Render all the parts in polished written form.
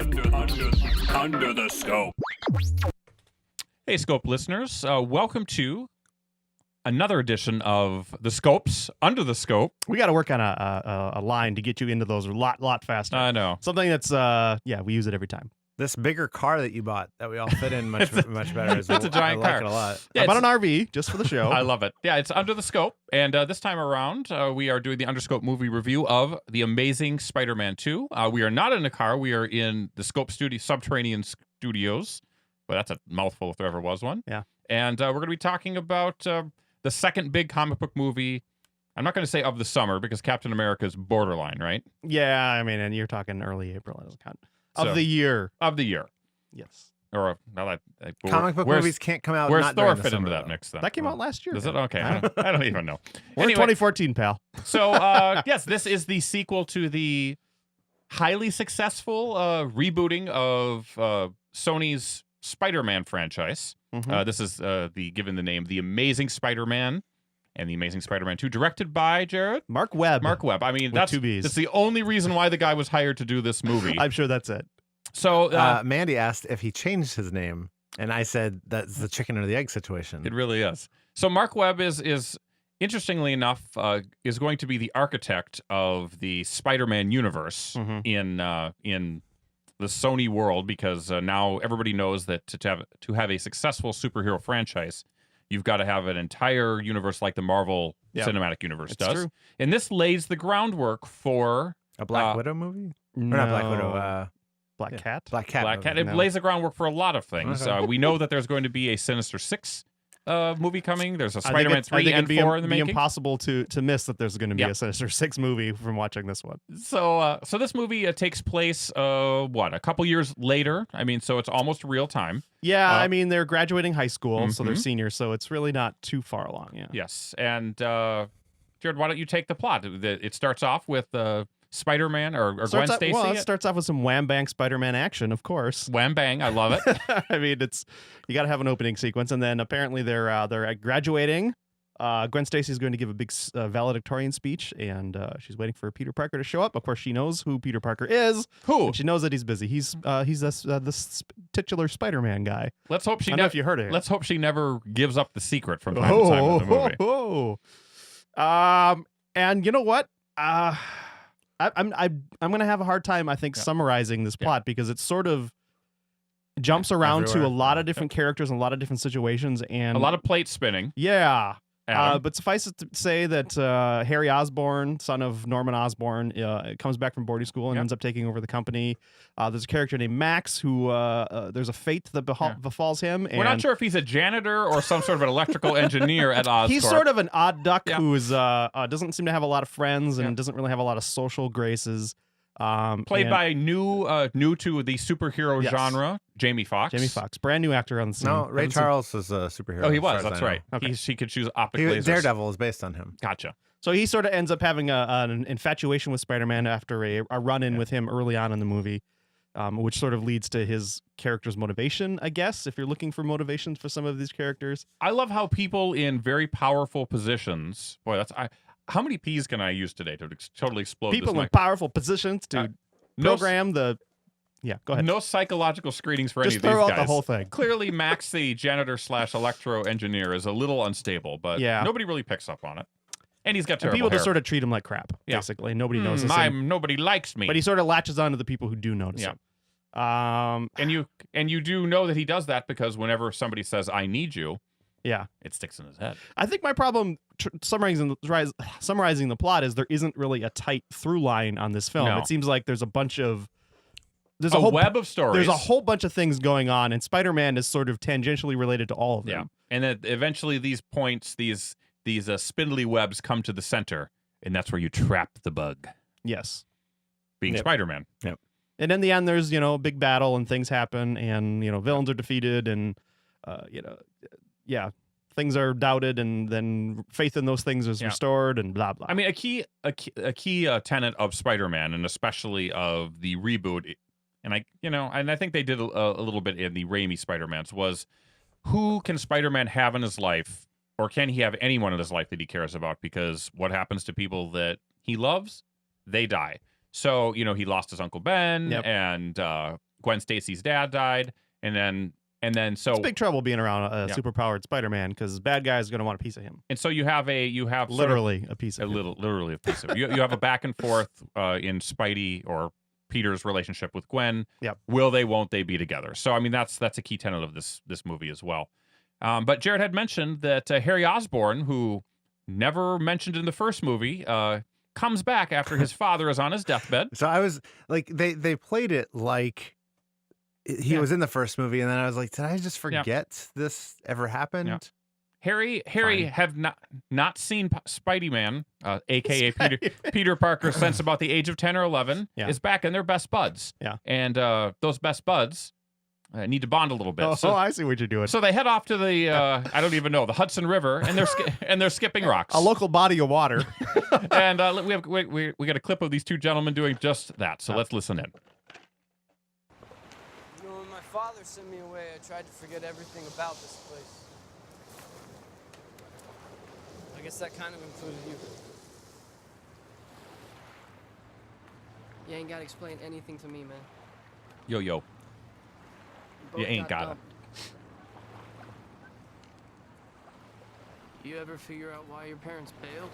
Under the scope. Hey, Scope listeners. Welcome to another edition of The Scopes, Under the Scope. We got to work on a line to get you into those a lot faster. I know. Something that's, we use it every time. This bigger car that you bought that we all fit in much better. It's a giant I car. like it a lot. Yeah, I bought an RV just for the show. I love it. Yeah, it's Under the Scope. And this time around, we are doing the Underscope movie review of The Amazing Spider-Man 2. We are not in a car. We are in the Scope Studio, Subterranean Studios. Well, that's a mouthful if there ever was one. Yeah. And we're going to be talking about the second big comic book movie. I'm not going to say of the summer because Captain America is borderline, right? Yeah, I mean, and you're talking early April. Of So- the year. Of the year. Yes. Or now that Comic book movies can't come out. Where's not Thor during the fit into summer, that though. mix then? That came out last year. Is it? Okay. I don't even know. We're Anyway, 2014, pal. so, yes, this is the sequel to the highly successful rebooting of Sony's Spider-Man franchise. Mhm. This is given the name The Amazing Spider-Man and The Amazing Spider-Man 2, directed by Jared? Mark Webb. Mark Webb. I mean, With that's 2 Bs. the only reason why the guy was hired to do this movie. I'm sure that's it. So, Mandy asked if he changed his name, and I said that's the chicken or the egg situation. it really is. So Mark Webb is interestingly enough, is going to be the architect of the Spider-Man universe Mhm. in the Sony world, because now everybody knows that to have a successful superhero franchise, you've got to have an entire universe like the Marvel Yeah. Cinematic Universe It's does. true. And this lays the groundwork for A Black Widow movie? Or No. not Black Widow. Black yeah. Cat. Black Cat. Black movie. Cat. It No. lays the groundwork for a lot of things. Okay. We know that there's going to be a Sinister Six movie coming. There's a I think Spider-Man it's- 3 and 4 in the be making. impossible to miss that there's going to be Yeah. a Sinister Six movie from watching this one. So this movie takes place, a couple years later. I mean, so it's almost real time. Yeah, I mean, they're graduating high school, so they're Mhm. seniors, so it's really not too far along. Yeah. Yes, and Jared, why don't you take the plot? It starts off with Spider-Man or Gwen Starts out- Stacy. Well, it starts off with some wham bang Spider-Man action, of course. Wham bang! I love it. I mean, you got to have an opening sequence, and then apparently they're graduating. Gwen Stacy is going to give a big valedictorian speech, and she's waiting for Peter Parker to show up. Of course, she knows who Peter Parker is. Who? And she knows that he's busy. He's this titular Spider-Man guy. Let's hope she I don't know if you heard it. Let's hope she never gives up the secret from time to time in the movie. And you know what? I'm gonna have a hard time, I think, summarizing this plot because it sort of jumps around to a Everywhere. lot of different characters and a lot of different situations, and A lot of plate spinning. yeah. Adam. But suffice it to say that Harry Osborn, son of Norman Osborn, comes back from boarding school and Yep. ends up taking over the company. There's a character named Max who there's a fate that befalls him. And We're not sure if he's a janitor or some sort of an electrical engineer at Oscorp. he's sort of an odd duck Yeah. who's doesn't seem to have a lot of friends and Yeah. doesn't really have a lot of social graces. played and by new to the superhero Yes. genre, Jamie Foxx. Jamie Foxx, brand new actor on the scene. No, Ray Haven't seen- Charles was a superhero. Oh, he as was. far as That's I know. right. Okay. He could choose optic He, lasers. Daredevil is based on him. Gotcha. So he sort of ends up having an infatuation with Spider-Man after a run-in Yeah. with him early on in the movie, which sort of leads to his character's motivation, I guess, if you're looking for motivations for some of these characters. I love how people in very powerful positions. Boy, how many P's can I use today to totally explode People this in mic? powerful positions to No, program the... Yeah, go ahead. no psychological screenings for Just any of these throw out guys. the whole thing. Clearly, Max, the janitor / electro engineer, is a little unstable, but Yeah. nobody really picks up on it. And he's got And terrible people hair. just sort of treat him like crap, Yeah. basically. Nobody knows him. Nobody likes me. But he sort of latches on to the people who do notice Yeah. him. And you do know that he does that because whenever somebody says "I need you," Yeah. it sticks in his head. I think my problem summarizing the plot is there isn't really a tight through line on this film. No. It seems like there's a bunch of there's A whole web of stories. There's a whole bunch of things going on, and Spider-Man is sort of tangentially related to all of them. Yeah, and then eventually these points, these spindly webs come to the center, and that's where you trap the bug, Yes. being Yep. Spider-Man. And in the end, there's a big battle and things happen, and villains are defeated, and things are doubted, and then faith in those things is Yeah. restored, and blah blah. I mean, a key tenet of Spider-Man, and especially of the reboot, and I think they did a little bit in the Raimi Spider-Mans, was who can Spider-Man have in his life, or can he have anyone in his life that he cares about? Because what happens to people that he loves, they die. So he lost his Uncle Ben, Yep. and Gwen Stacy's dad died, and then so It's big trouble being around a Yeah. superpowered Spider-Man because bad guys going to want a piece of him. and so you have sort of Literally a piece of him. literally a piece of you have a back and forth in Spidey or Peter's relationship with Gwen. Yep. Will they, won't they be together? So I mean that's a key tenet of this movie as well. But Jared had mentioned that Harry Osborn, who never mentioned in the first movie, comes back after his father is on his deathbed. So I was like, they played it like he Yeah. was in the first movie, and then I was like, did I just forget this ever happened? Yeah. Harry Fine. have not seen Spidey Man, aka Peter Parker, since about the age of 10 or 11. Yeah. Is back, and they're best buds. Yeah. And those best buds need to bond a little bit. Oh, I see what you're doing. So they head off to the I don't even know, the Hudson River, and they're skipping rocks. A local body of water. And we got a clip of these two gentlemen doing just that. So let's listen in. You know, when my father sent me away, I tried to forget everything about this place. I guess that kind of included you. You ain't gotta explain anything to me, man. Yo. We both You ain't got gotta. dumped. You ever figure out why your parents bailed?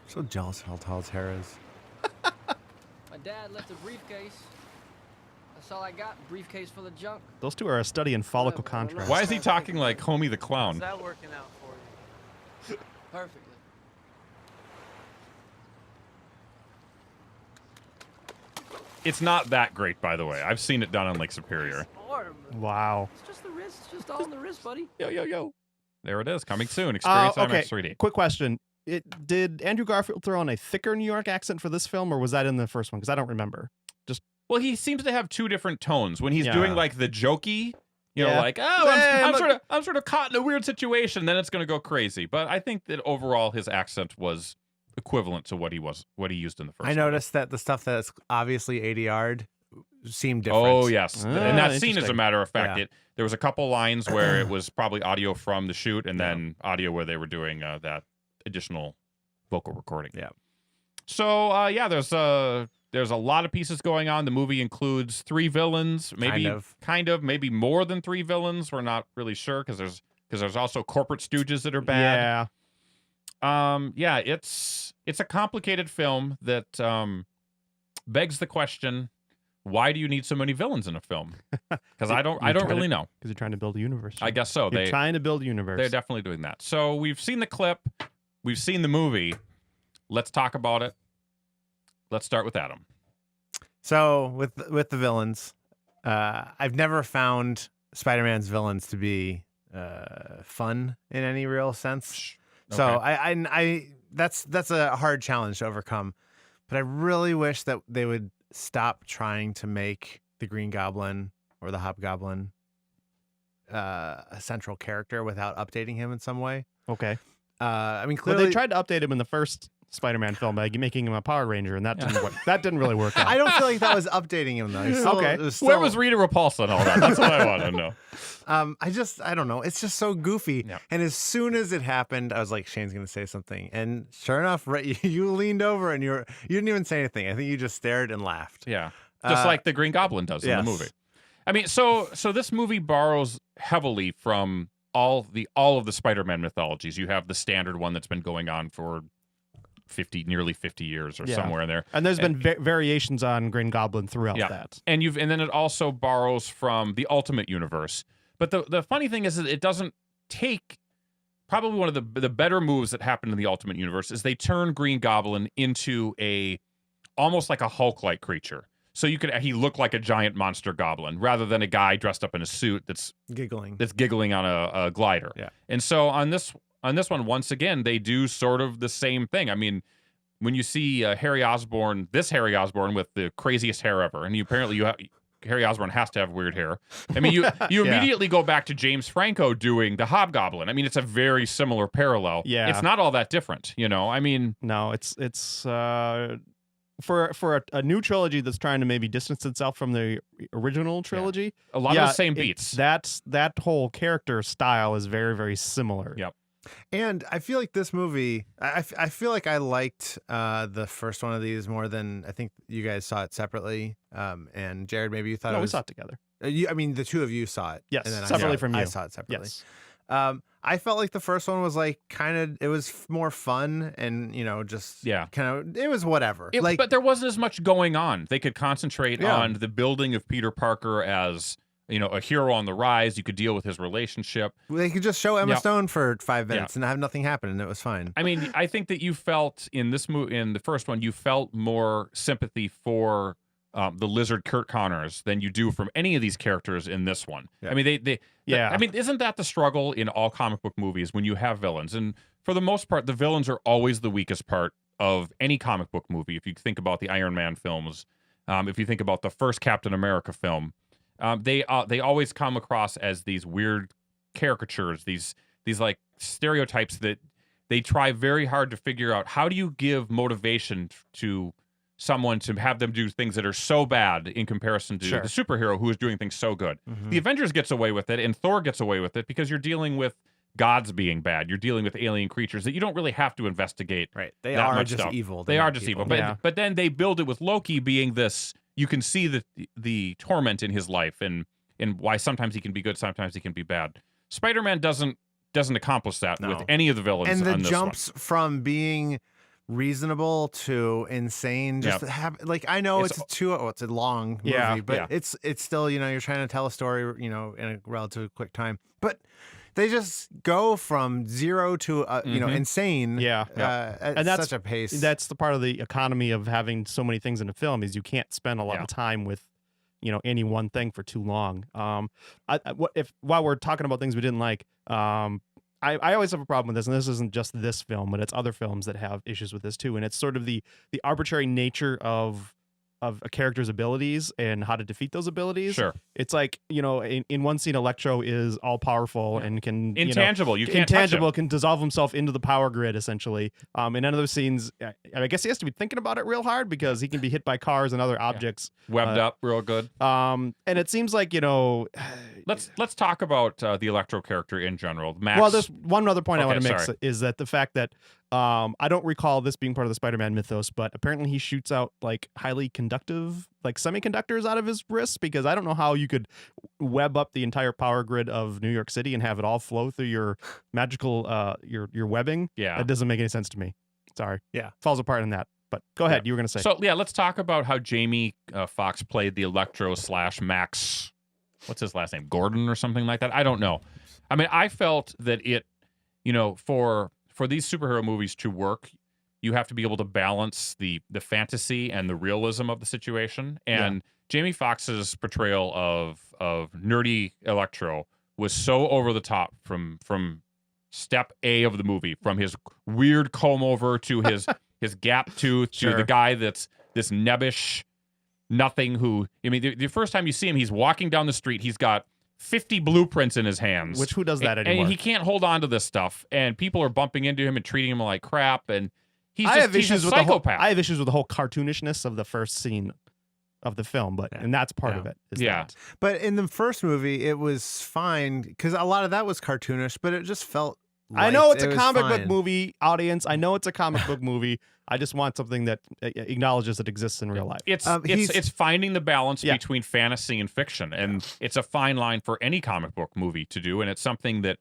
So jealous of how tall his hair is. My dad left a briefcase. That's all I got, briefcase full of junk. Those two are a study in follicle Whatever, I don't know. contrast. Why is he talking like Homie the How's Clown? that working out for you? Perfectly. It's not that great, by the way. I've seen it done on Lake Superior. Storm. Wow. It's just the wrist. It's just all in the wrist, buddy. Yo. There it is, coming soon. Experience okay. IMAX 3D. Quick question. Did Andrew Garfield throw in a thicker New York accent for this film, or was that in the first one? Because I don't remember. Well, he seems to have two different tones. When he's Yeah. doing like the jokey, you know, Yeah. like, oh, Hey, I'm sort of caught in a weird situation, then it's going to go crazy. But I think that overall his accent was equivalent to what he used in the first. I one. noticed that the stuff that's obviously ADR'd seemed different. Oh yes, Ah, and that scene, as a interesting. matter of fact, Yeah. there was a couple lines where it was probably audio from the shoot, and then audio where they were doing that additional vocal recording. Yeah. So there's a lot of pieces going on. The movie includes 3 villains, maybe maybe more than 3 villains. We're not really sure because there's also corporate stooges that are bad. Yeah. It's a complicated film that begs the question, why do you need so many villains in a film? Because I don't really know. Because you're trying to build a universe. I guess so. You're trying to build a universe. They're definitely doing that. So we've seen the clip, we've seen the movie. Let's talk about it. Let's start with Adam. So with the villains, I've never found Spider-Man's villains to be fun in any real sense. So Okay. I that's a hard challenge to overcome. But I really wish that they would stop trying to make the Green Goblin or the Hobgoblin a central character without updating him in some way. Okay. I mean, But clearly they tried to update him in the first Spider-Man film by making him a Power Ranger, and that didn't work. That didn't really work out. I don't feel like that was updating him though. He's still- Okay. it was Where still- was Rita Repulsa and all that? That's what I want to know. I don't know. It's just so goofy. Yeah. And as soon as it happened, I was like, Shane's going to say something. And sure enough, right, you leaned over and you didn't even say anything. I think you just stared and laughed. Yeah. Just like the Green Goblin does in the yes. movie. I mean, so this movie borrows heavily from all of the Spider-Man mythologies. You have the standard one that's been going on for nearly 50 years or Yeah. somewhere in there. And there's been variations on Green Goblin throughout that. And then it also borrows from the Ultimate Universe. But the funny thing is that it doesn't take probably one of the better moves that happened in the Ultimate Universe is they turn Green Goblin into almost like a Hulk-like creature. So he looked like a giant monster goblin rather than a guy dressed up in a suit that's giggling on a glider. Yeah. And so on this one, once again, they do sort of the same thing. I mean, when you see Harry Osborn with the craziest hair ever, and Harry Osborn has to have weird hair. I mean, you Yeah. immediately go back to James Franco doing the Hobgoblin. I mean, it's a very similar parallel. Yeah. It's not all that different, you know. I mean, No, it's for a new trilogy that's trying to maybe distance itself from the original trilogy. a lot of the same beats. That whole character style is very, very similar. Yep. And I feel like this movie, I feel like I liked the first one of these more than I think you guys saw it separately. And Jared, maybe you thought No, it we was. saw it together. I mean, the two of you saw it. Yes, and then separately from I you. saw it separately. Yes. I felt like the first one was like kind of, it was more fun and, just Yeah. kind of, it was whatever. But there wasn't as much going on. They could concentrate Yeah. on the building of Peter Parker as, a hero on the rise. You could deal with his relationship. They could just show Emma Yeah. Stone for 5 minutes and have nothing happen, and it was fine. I mean, I think that you felt in this movie, in the first one, you felt more sympathy for the lizard Kurt Connors than you do from any of these characters in this one. Yeah. I mean, Yeah. I mean, isn't that the struggle in all comic book movies when you have villains? And for the most part, the villains are always the weakest part of any comic book movie. If you think about the Iron Man films, if you think about the first Captain America film, they always come across as these weird caricatures, these like stereotypes that they try very hard to figure out. How do you give motivation to someone to have them do things that are so bad in comparison to Sure. the superhero who is doing things so good? The Avengers gets away with it, and Thor gets away with it because you're dealing with gods being bad. You're dealing with alien creatures that you don't really have to investigate. Right. They that are much just stuff. evil. They They're are not just people. evil. Yeah. But then they build it with Loki being this. You can see the torment in his life and why sometimes he can be good, sometimes he can be bad. Spider-Man doesn't accomplish that No. with any of the villains. And the on this jumps from being reasonable to insane just Yep. have like I know It's- it's a long movie, Yeah, but yeah. it's still you're trying to tell a story in a relatively quick time, but they just go from 0 to insane Yeah. at And that's- such a pace. That's the part of the economy of having so many things in a film is you can't spend a lot Yeah. of time with any one thing for too long. While we're talking about things we didn't like, I always have a problem with this, and this isn't just this film, but it's other films that have issues with this too. And it's sort of the arbitrary nature of a character's abilities and how to defeat those abilities. Sure. It's like, in one scene, Electro is all powerful and can Intangible. You can't touch intangible him. can dissolve himself into the power grid essentially. In other scenes, I guess he has to be thinking about it real hard because he can be hit by cars and other objects. Webbed up real good. And it seems like Let's talk about the Electro character in general. Max. well, there's one other point I Okay, want to make sorry. is that the fact that I don't recall this being part of the Spider-Man mythos, but apparently he shoots out like highly conductive like semiconductors out of his wrists, because I don't know how you could web up the entire power grid of New York City and have it all flow through your magical your webbing. Yeah. That doesn't make any sense to me. Sorry. Yeah. Falls apart in that. But go ahead. You were going to say. So let's talk about how Jamie Foxx played the Electro / Max. What's his last name? Gordon or something like that. I don't know. I mean, I felt that it, for these superhero movies to work, you have to be able to balance the fantasy and the realism of the situation. And Jamie Foxx's portrayal of nerdy Electro was so over the top from step A of the movie, from his weird comb over to his gap tooth to Sure. the guy that's this nebbish nothing who, I mean, the first time you see him, he's walking down the street, he's got 50 blueprints in his hands. Which, who does that and anymore? he can't hold on to this stuff, and people are bumping into him and treating him like crap, and he's I just have he's issues a with the whole. psychopath. I have issues with the whole cartoonishness of the first scene of the film, and that's part of it. is Yeah. that. But in the first movie, it was fine because a lot of that was cartoonish, but it just felt. I know light. it's It a was comic book fine. movie audience. I know it's a comic book movie. I just want something that acknowledges it exists in real life. It's finding the balance Yeah. between fantasy and fiction, and it's a fine line for any comic book movie to do, and it's something that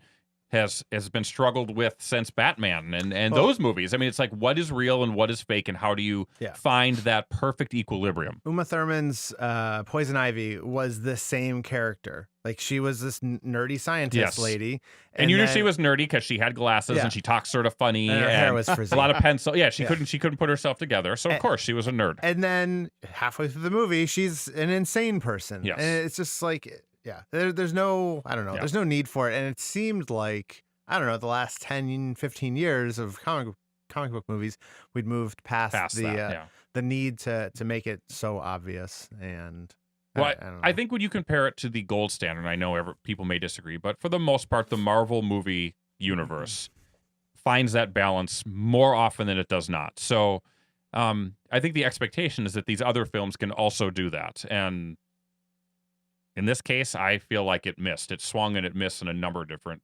has been struggled with since Batman and those movies. I mean, it's like, what is real and what is fake, and how do you Yeah. find that perfect equilibrium? Uma Thurman's Poison Ivy was the same character. Like she was this nerdy scientist Yes. lady, And you knew then- she was nerdy because she had glasses Yeah. and she talked sort of funny and her hair was a frizzy. lot of pencil. Yeah, she Yeah. couldn't put herself together, so of course she was a nerd. And then halfway through the movie, she's an insane person. Yes. And it's just like, there's no, I don't know, Yeah. there's no need for it. And it seemed like, I don't know, the last 10, 15 years of comic book movies, we'd moved past Past the that, yeah. the need to make it so obvious. And Well, I don't know. I think when you compare it to the gold standard, and I know people may disagree, but for the most part, the Marvel movie universe finds that balance more often than it does not. So I think the expectation is that these other films can also do that. And in this case, I feel like it missed. It swung and it missed in a number of different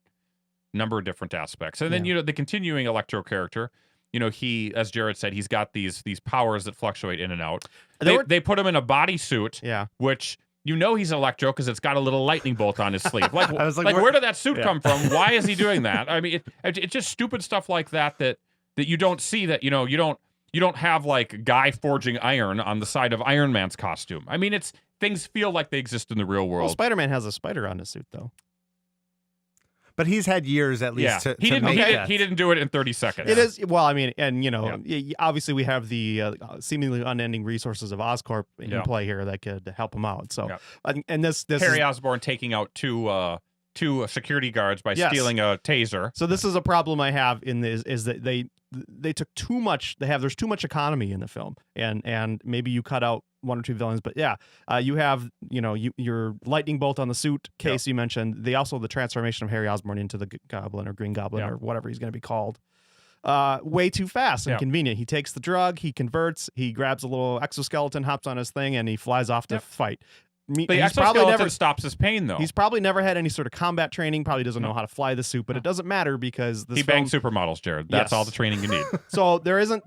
number of different aspects. And then Yeah. the continuing Electro character, he, as Jared said, he's got these powers that fluctuate in and out. They put him in a bodysuit, Yeah. which he's Electro because it's got a little lightning bolt on his sleeve. Like, I was like, where did that suit come from? Why is he doing that? I mean, it's just stupid stuff like that you don't see, that you don't have like Guy forging iron on the side of Iron Man's costume. I mean, things feel like they exist in the real Well, world. Spider-Man has a spider on his suit, though. But he's had years at least to he make that. didn't do it in 30 seconds. It is, well, I mean, and obviously we have the seemingly unending resources of Oscorp in Yeah. play here that could help him out. So, Yeah. and this Harry is, Osborn taking out two security guards by Yes. stealing a taser. so this is a problem I have in this, is that they took too much. There's too much economy in the film, and maybe you cut out one or two villains, but you have your lightning bolt on the suit case you mentioned. The transformation of Harry Osborn into the Goblin or Green Goblin or whatever he's going to be called. Way too fast and convenient. He takes the drug, he converts, he grabs a little exoskeleton, hops on his thing, and he flies off to fight. The He's probably exoskeleton never stops his pain, though. He's probably never had any sort of combat training. Probably doesn't know how to fly the suit, but it doesn't matter because He bangs supermodels, Jared. That's Yes. all the training you need. So there isn't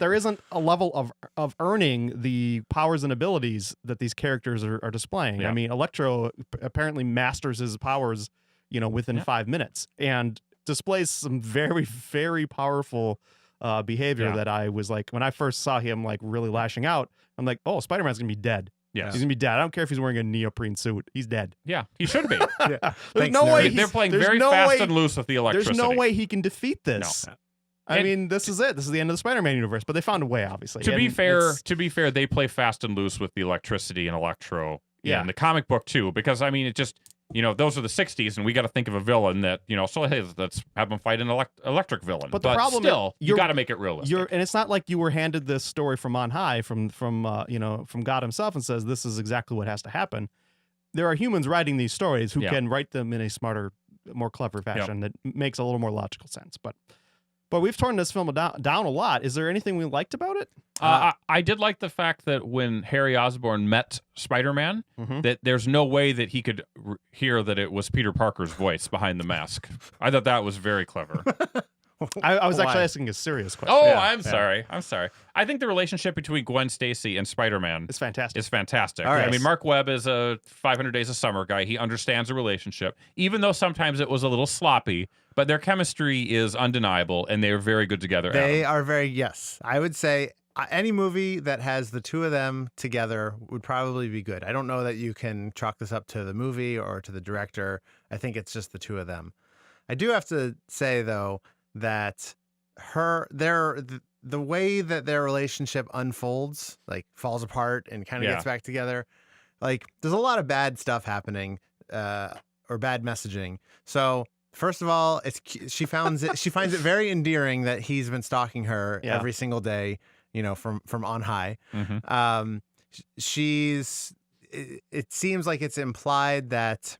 a level of earning the powers and abilities that these characters are displaying. Yeah. I mean, Electro apparently masters his powers, within 5 minutes, and displays some very, very powerful behavior Yeah. that I was like, when I first saw him like really lashing out, I'm like, oh, Spider-Man's gonna be dead. Yes. He's gonna be dead. I don't care if he's wearing a neoprene suit. He's dead. Yeah, he should be. There's Thanks, no way nerd. They're playing there's very no fast way- and loose with the electricity. There's no way he can defeat this. No. I And- mean, this is it. This is the end of the Spider-Man universe. But they found a way, obviously. To be And fair, it's- they play fast and loose with the electricity and Electro. Yeah. In the comic book too, because I mean, it just those are the '60s, and we got to think of a villain that so hey, let's have them fight an electric villain. But the problem is still, you you're- got to make it realistic. and it's not like you were handed this story from on high, from God himself, and says this is exactly what has to happen. There are humans writing these stories who Yeah. can write them in a smarter, more clever fashion that makes a little more logical sense. But we've torn this film down a lot. Is there anything we liked about it? I did like the fact that when Harry Osborn met Spider-Man, Mhm. that there's no way that he could hear that it was Peter Parker's voice behind the mask. I thought that was very clever. I was actually Why? asking a serious question. Oh, Yeah, I'm sorry. I'm sorry. I think the relationship between Gwen Stacy and Spider-Man It's fantastic. is fantastic. All right. I mean, Mark Webb is a 500 Days of Summer guy. He understands the relationship, even though sometimes it was a little sloppy. But their chemistry is undeniable, and they are very good together. They Adam. are very, yes. I would say any movie that has the two of them together would probably be good. I don't know that you can chalk this up to the movie or to the director. I think it's just the two of them. I do have to say, though, that the way that their relationship unfolds, like falls apart and kind of Yeah. gets back together, like there's a lot of bad stuff happening or bad messaging. So first of all, she finds it very endearing that he's been stalking her Yeah. every single day, from on high. Mhm. It seems like it's implied that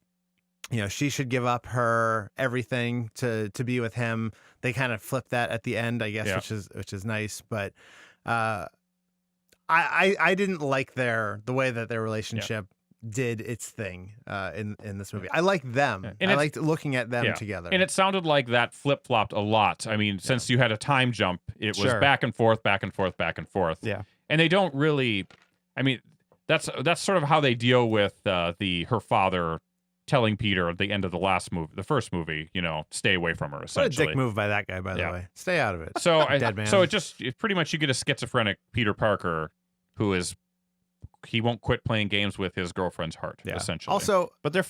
she should give up her everything to be with him. They kind of flip that at the end, I guess, Yeah. which is nice. But I didn't like the way that their relationship did its thing in this movie. I liked them. And I it's- liked looking at them Yeah. together. And it sounded like that flip flopped a lot. I mean, since you had a time jump, it was Sure. back and forth, back and forth, back and forth. Yeah. And they don't really. I mean, that's sort of how they deal with her father telling Peter at the end of the first movie, stay away from her. what a Essentially. dick move by that guy, by the Yeah. way. Stay out of it. So Dead man. so it pretty much you get a schizophrenic Peter Parker who he won't quit playing games with his girlfriend's heart. Yeah. Essentially. Also, But they're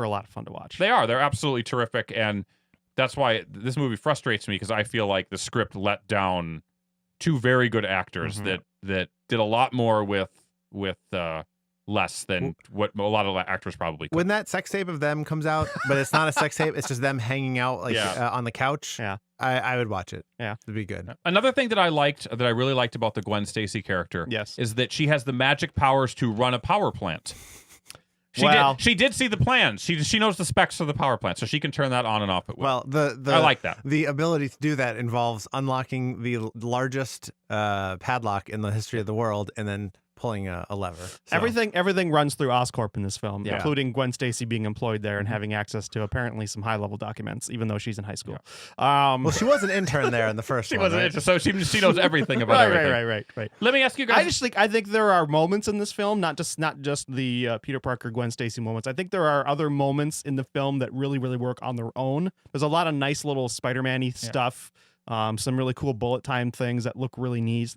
a lot of fun to watch. They're absolutely terrific, and that's why this movie frustrates me because I feel like the script let down two very good actors Mhm. that did a lot more with less than what a lot of actors probably could. when that sex tape of them comes out, but it's not a sex tape, it's just them hanging out on the couch. Yeah. I would watch it. Yeah. It'd be good. Another thing that I really liked about the Gwen Stacy character Yes. is that she has the magic powers to run a power plant. Well- She did see the plans. She knows the specs of the power plant, so she can turn that on and off at will. Well, the I like that. The ability to do that involves unlocking the largest padlock in the history of the world and then pulling a lever. So. Everything runs through Oscorp in this film, Yeah. including Gwen Stacy being employed there and having access to apparently some high-level documents, even though she's in high school. Well, she was an intern there in the first She one. wasn't right? so she knows everything about everything. Right. Let me ask you guys. I think there are moments in this film, not just the Peter Parker Gwen Stacy moments. I think there are other moments in the film that really work on their own. There's a lot of nice little Spider-Man-y stuff. Some really cool bullet time things that look really neat.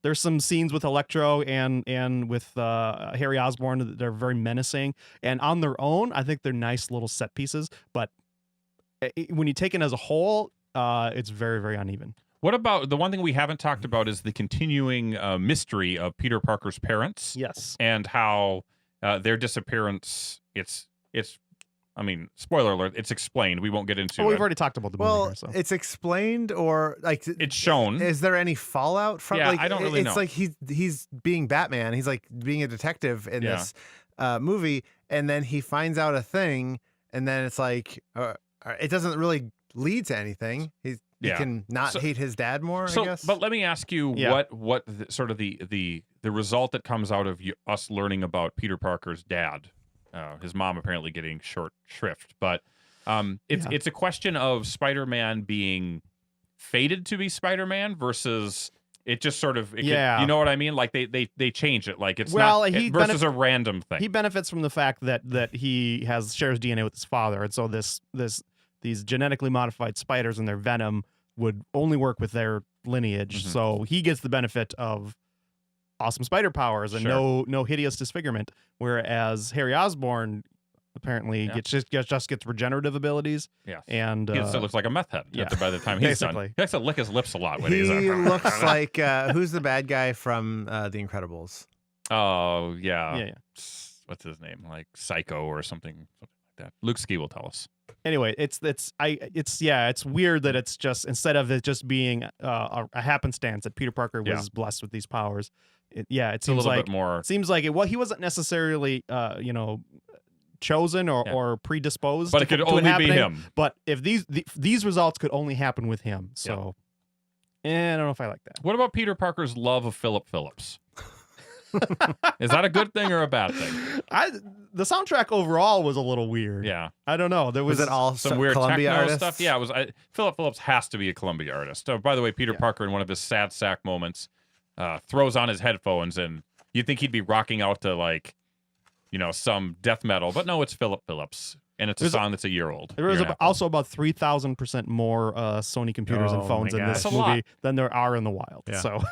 There's some scenes with Electro and with Harry Osborn that are very menacing, and on their own, I think they're nice little set pieces. But when you take it as a whole, it's very uneven. What about the one thing we haven't talked about is the continuing mystery of Peter Parker's parents Yes. and how their disappearance. It's. I mean, spoiler alert. It's explained. We won't get into Well, we've it. already talked about the movie Well, here, so. it's explained or like It's shown. Is there any fallout from? Yeah, like, I don't really it's know. like he's being Batman. He's like being a detective in Yeah. this movie, and then he finds out a thing, and then it's like it doesn't really lead to anything. He Yeah. can not So- hate his dad more. I guess. But let me ask you Yeah. what sort of the result that comes out of us learning about Peter Parker's dad, his mom apparently getting short shrift, but it's a question of Spider-Man being fated to be Spider-Man versus it just sort of you know what I mean? Like they change it like it's Well, not he versus a random thing. He benefits from the fact that he shares DNA with his father, and so these genetically modified spiders and their venom would only work with their lineage. Mhm. So he gets the benefit of awesome spider powers and Sure. no hideous disfigurement, whereas Harry Osborn apparently just gets regenerative abilities. Yes. And He still looks like a meth head yeah. by the time he's done. Basically. He likes to lick his lips a lot when he's he looks like who's the bad guy from The Incredibles? Oh yeah. yeah. What's his name? Like Psycho or something like that. Luke Ski will tell us. Anyway, it's weird that it's just instead of it just being a happenstance that Peter Parker was blessed with these powers. It It's a seems little like bit more. it seems like he wasn't necessarily chosen or predisposed, But it could to only be happening. him. But if these results could only happen with him, so I don't know if I like that. What about Peter Parker's love of Philip Phillips? Is that a good thing or a bad thing? The soundtrack overall was a little weird. Yeah, I don't know. There Was it all some weird Columbia techno artists? stuff. Yeah, it was. Philip Phillips has to be a Columbia artist. Oh, by the way, Peter Parker in one of his sad sack moments throws on his headphones, and you'd think he'd be rocking out to like, some death metal, but no, it's Philip Phillips, and it's a song that's a year old. There was year and a half also about 3,000% more Sony computers and Oh phones my in gosh. this That's a lot. movie than there are in the wild. Yeah. So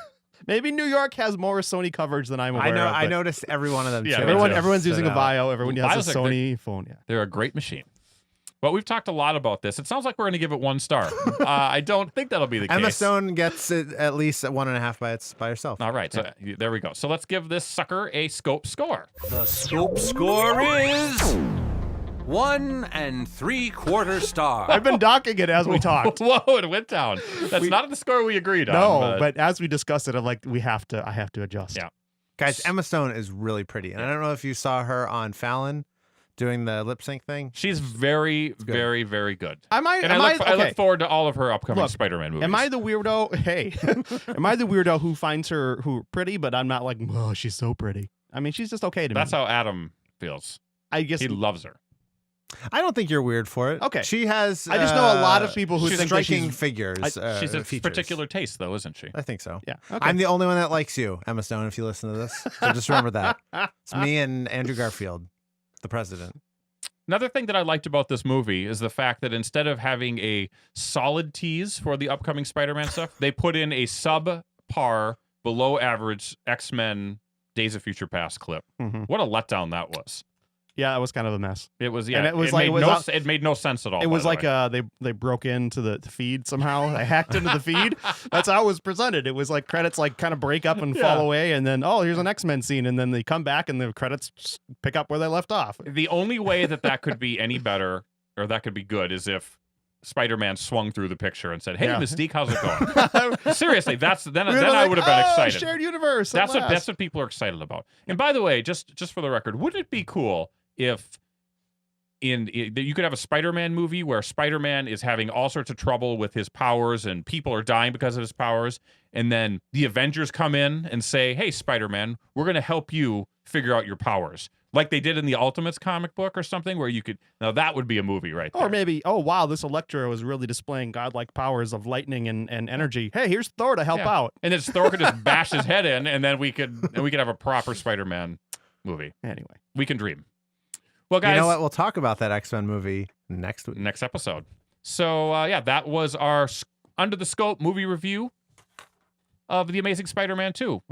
maybe New York has more Sony coverage than I'm aware I know. of. I but noticed every one of them. Yeah, too. me too. Everyone's using a Stood out. Vio. Everyone has Vio's a like Sony phone. Yeah. They're a great machine. But we've talked a lot about this. It sounds like we're going to give it 1 star. I don't think that'll be the Emma case. Stone gets it at least at 1.5 by herself. All right, so there we go. So let's give this sucker a scope score. The scope score is 1 3/4 stars. I've been docking it as we talked. Whoa, it went down. That's not the score we agreed on. No, but as we discussed it, I'm like, I have to adjust. Yeah. Guys, Emma Stone is really pretty, and I don't know if you saw her on Fallon doing the lip sync thing. she's very, very, very good. Am I? And I look forward to all of her upcoming Look, Spider-Man movies. Am I the weirdo? Hey, am I the weirdo who finds her pretty, but I'm not like, oh, she's so pretty. I mean, she's just okay to That's me. how Adam feels. I guess He loves her. I don't think you're weird for it. Okay. She has. I just know a lot of people who she's think that striking she's- figures. She's a features. particular taste, though, isn't she? I think so. Yeah. Okay. I'm the only one that likes you, Emma Stone, if you listen to this. So just remember that. It's me and Andrew Garfield, the president. Another thing that I liked about this movie is the fact that instead of having a solid tease for the upcoming Spider-Man stuff, they put in a subpar, below average X-Men Days of Future Past clip. Mhm. What a letdown that was. Yeah, it was kind of a mess. It was, And it was like- it made no sense at all. It was by like the way. they broke into the feed somehow. They hacked into the feed. That's how it was presented. It was like credits like kind of break up and fall away, and then here's an X-Men scene, and then they come back and the credits just pick up where they left off. The only way that could be any better or that could be good is if Spider-Man swung through the picture and said, "Hey, Yeah. Mystique, how's it going?" Seriously, then We'd have I been would have like, been "Oh, excited. Shared universe. That's what people are excited about. And by the way, just for the record, wouldn't it be cool if you could have a Spider-Man movie where Spider-Man is having all sorts of trouble with his powers and people are dying because of his powers, and then the Avengers come in and say, "Hey, Spider-Man, we're going to help you figure out your powers," like they did in the Ultimates comic book or something, where you could. Now that would be a movie, right there. Or maybe, oh wow, this Electro is really displaying godlike powers of lightning and energy. Hey, here's Thor to help Yeah. out. And then Thor could just bash his head in, and then we could have a proper Spider-Man movie. Anyway, We can dream. Well, guys, You know what? We'll talk about that X-Men movie next week. next episode. So that was our Under the Scope movie review of The Amazing Spider-Man 2.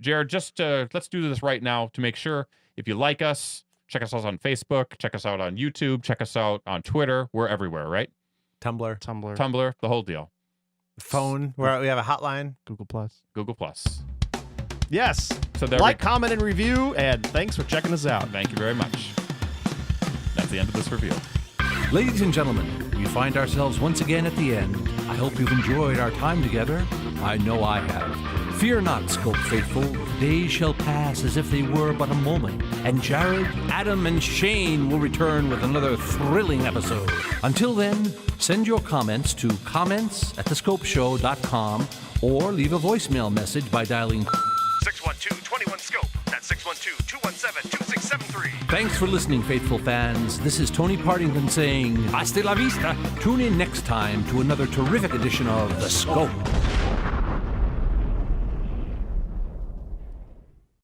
Jared, just let's do this right now to make sure. If you like us, check us out on Facebook, check us out on YouTube, check us out on Twitter. We're everywhere, right? Tumblr, Tumblr, the whole deal. phone, where we have a hotline. Google Plus. Google Plus. Yes. So there Like, comment, and review, and thanks for checking us out. Thank you very much. That's the end of this review. Ladies and gentlemen, we find ourselves once again at the end. I hope you've enjoyed our time together. I know I have. Fear not, Scope faithful. Days shall pass as if they were but a moment, and Jared, Adam, and Shane will return with another thrilling episode. Until then, send your comments to comments@thescopeshow.com or leave a voicemail message by dialing 612-21-SCOPE. That's 612-217-2673. Thanks for listening, faithful fans. This is Tony Partington saying, hasta la vista. Tune in next time to another terrific edition of The Scope.